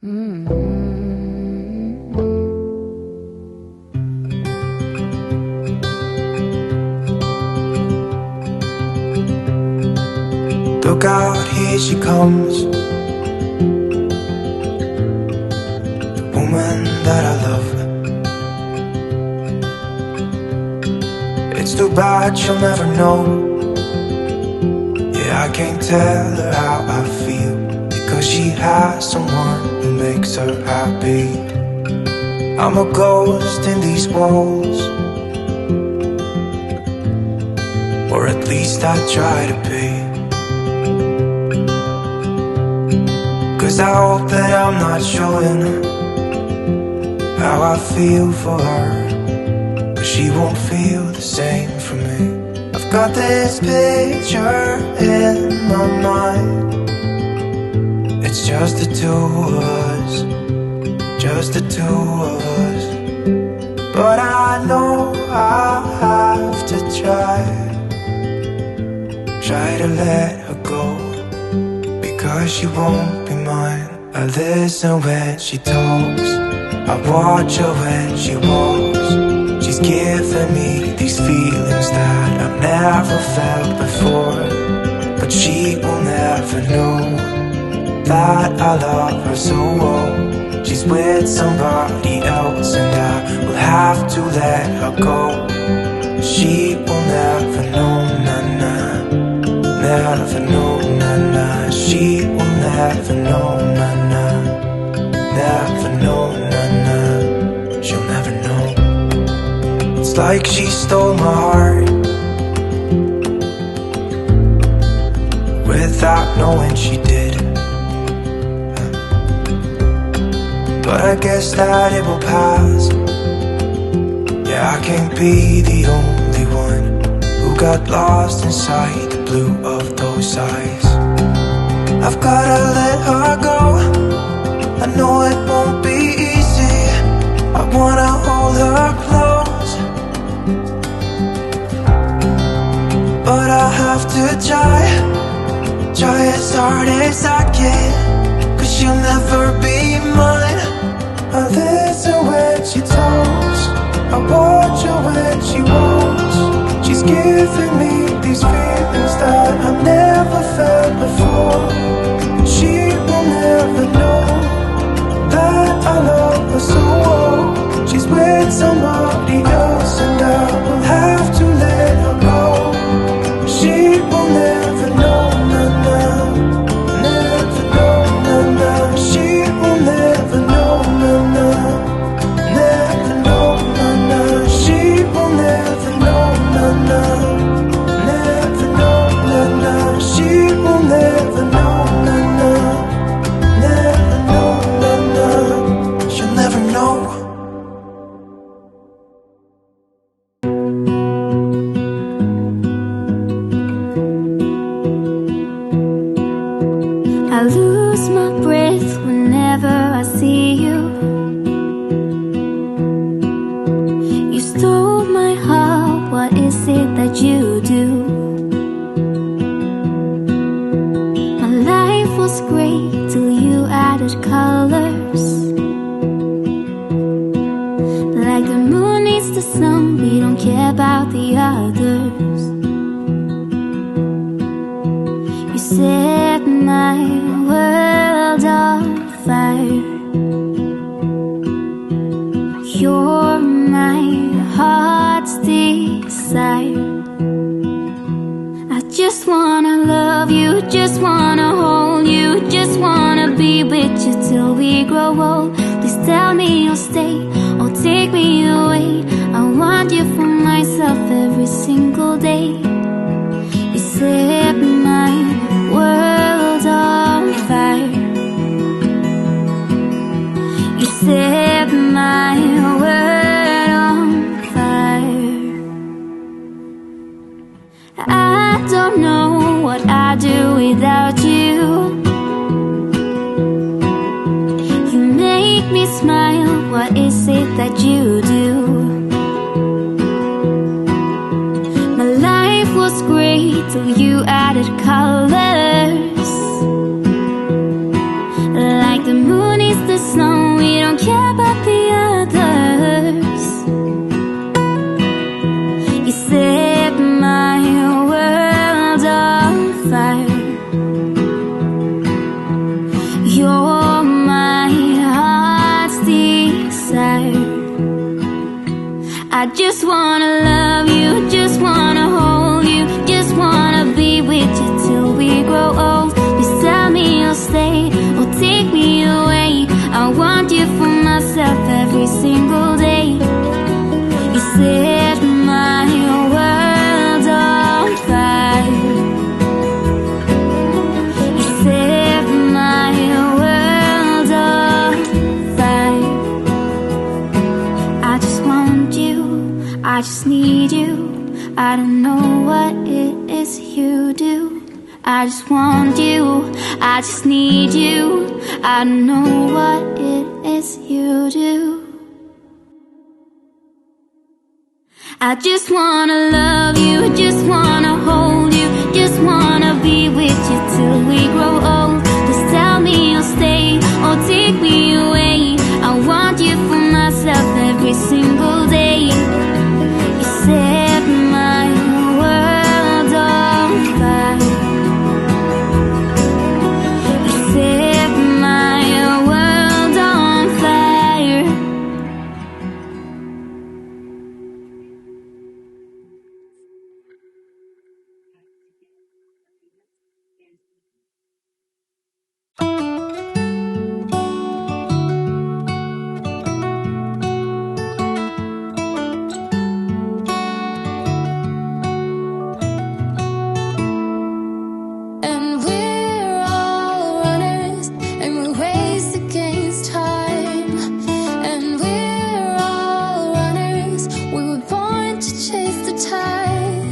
Look out, here she comes, the woman that I love. It's too bad she'll never know. Yeah, I can't tell her how I feel, because she has someone who makes her happy. I'm a ghost in these walls, or at least I try to be. 'Cause I hope that I'm not showing how I feel for her, but she won't feel the same for me. I've got this picture in my mind. It's just the two of us, just the two of us. But I know I'll have to try to let her go, because she won't be mine. I listen when she talks, I watch her when she walks. She's giving me these feelings that I've never felt before, but she will never know that I love her so well. She's with somebody else and I will have to let her go. She will never know, na-na, never know, na-na. She will never know, na-na, never know, na-na. She'll never know. It's like she stole my heart without knowing she did. But I guess that it will pass. Yeah, I can't be the only one who got lost inside the blue of those eyes. I've gotta let her go, I know it won't be easy. I wanna hold her close, but I have to try as hard as I can, 'cause she'll never be mine. I listen when she talks, I watch her when she walks. She's giving me these feelings that I've never felt before. She will never know that I love her so well. She's with somebody else and I will have to let her go. She will never know, na-na, never know, na-na. She will never know, na-na, never know, na-na. She will never know, na-na, never know, na-na. She will never know, na-na, never know, na-na. She'll never know. I lose my breath whenever I see you. You stole my heart, what is it that you do? My life was great till you added colors. Like the moon needs the sun, we don't care about the others. You set my world on fire. You're my heart's desire. I just wanna love you, just wanna hold you, just wanna be with you till we grow old. Please tell me you'll stay or take me away. I want you for myself every single day. You set my world on fire. You set my world on fire. I don't know what I'd do without you. You make me smile, what is it that you do? My life was great till you added colors. Like the moon is the I just wanna love you, just wanna hold you, just wanna be with you till we grow old. Just tell me you'll stay or take me away. I want you for myself every single day. You set my world on fire. You set my world on fire. I just want you, I just need you. I don't know what it is you do. I just want you, I just need you. I don't know what it is you do. I just wanna love you, just wanna hold you, just wanna be with you till we grow old. Just tell me you'll stay or take me away. I want you for myself every single day. You set my world on fire. You set my world on fire. And we're all runners, and we race against time. And we're all runners, we were born to chase the tide.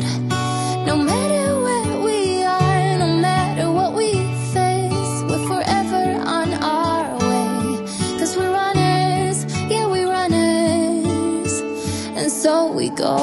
No matter where we are, no matter what we face, we're forever on our way. 'Cause we're runners, yeah, we're runners. And so we go.